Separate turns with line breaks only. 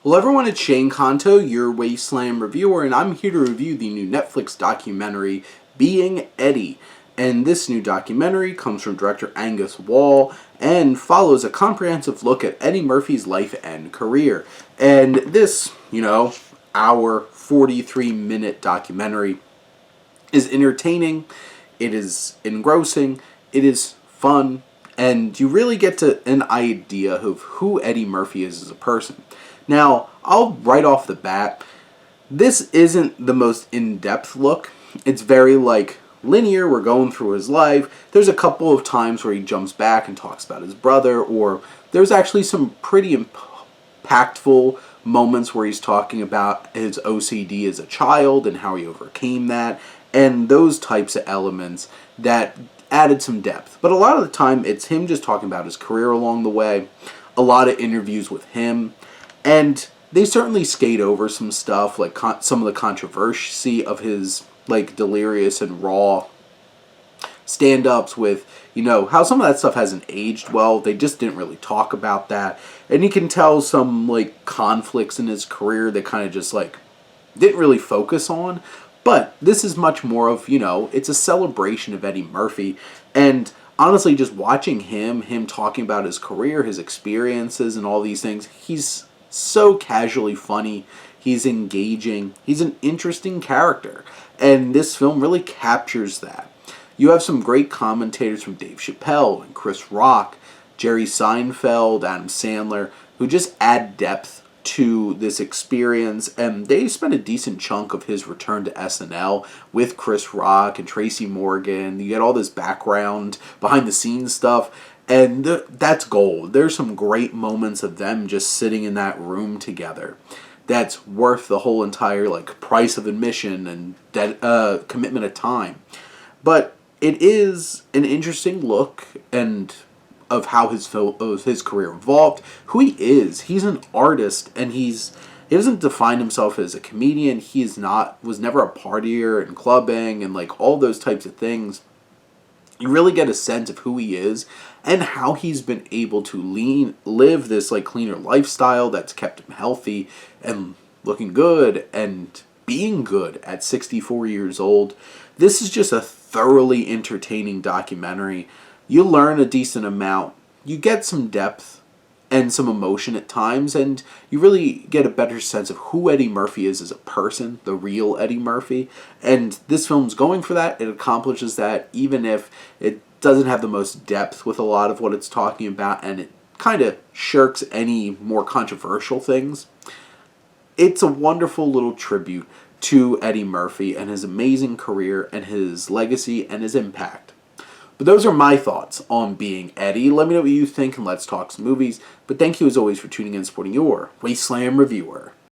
Hello everyone, it's Shane Kanto, your Wasteland reviewer, and I'm here to review the new Netflix documentary, Being Eddie. And this new documentary comes from director Angus Wall and follows a comprehensive look at Eddie Murphy's life and career. And this, hour, 43-minute documentary is entertaining, it is engrossing, it is fun, and you really get to an idea of who Eddie Murphy is as a person. Now, I'll right off the bat, this isn't the most in-depth look. It's very, linear. We're going through his life. There's a couple of times where he jumps back and talks about his brother, or there's actually some pretty impactful moments where he's talking about his OCD as a child and how he overcame that, and those types of elements that added some depth. But a lot of the time, it's him just talking about his career along the way, a lot of interviews with him, and they certainly skate over some stuff, like some of the controversy of his, delirious and raw stand-ups with, how some of that stuff hasn't aged well. They just didn't really talk about that. And you can tell some, conflicts in his career that kind of just, didn't really focus on. But this is much more of, it's a celebration of Eddie Murphy. And honestly, just watching him talking about his career, his experiences, and all these things, he's so casually funny. He's engaging. He's an interesting character. And this film really captures that. You have some great commentators from Dave Chappelle and Chris Rock, Jerry Seinfeld, Adam Sandler, who just add depth to this experience, and they spent a decent chunk of his return to SNL with Chris Rock and Tracy Morgan. You get all this background, behind the scenes stuff, and that's gold. There's some great moments of them just sitting in that room together. That's worth the whole entire price of admission and commitment of time. But it is an interesting look and of how his career evolved, who he is. He's an artist, and he doesn't define himself as a comedian. Was never a partier and clubbing and all those types of things. You really get a sense of who he is and how he's been able to live this cleaner lifestyle that's kept him healthy and looking good and being good at 64 years old. This is just a thoroughly entertaining documentary. You learn a decent amount. You get some depth and some emotion at times, and you really get a better sense of who Eddie Murphy is as a person, the real Eddie Murphy. And this film's going for that. It accomplishes that, even if it doesn't have the most depth with a lot of what it's talking about, and it kind of shirks any more controversial things. It's a wonderful little tribute to Eddie Murphy and his amazing career and his legacy and his impact. But those are my thoughts on Being Eddie. Let me know what you think, and let's talk some movies. But thank you as always for tuning in and supporting your Wasteland reviewer.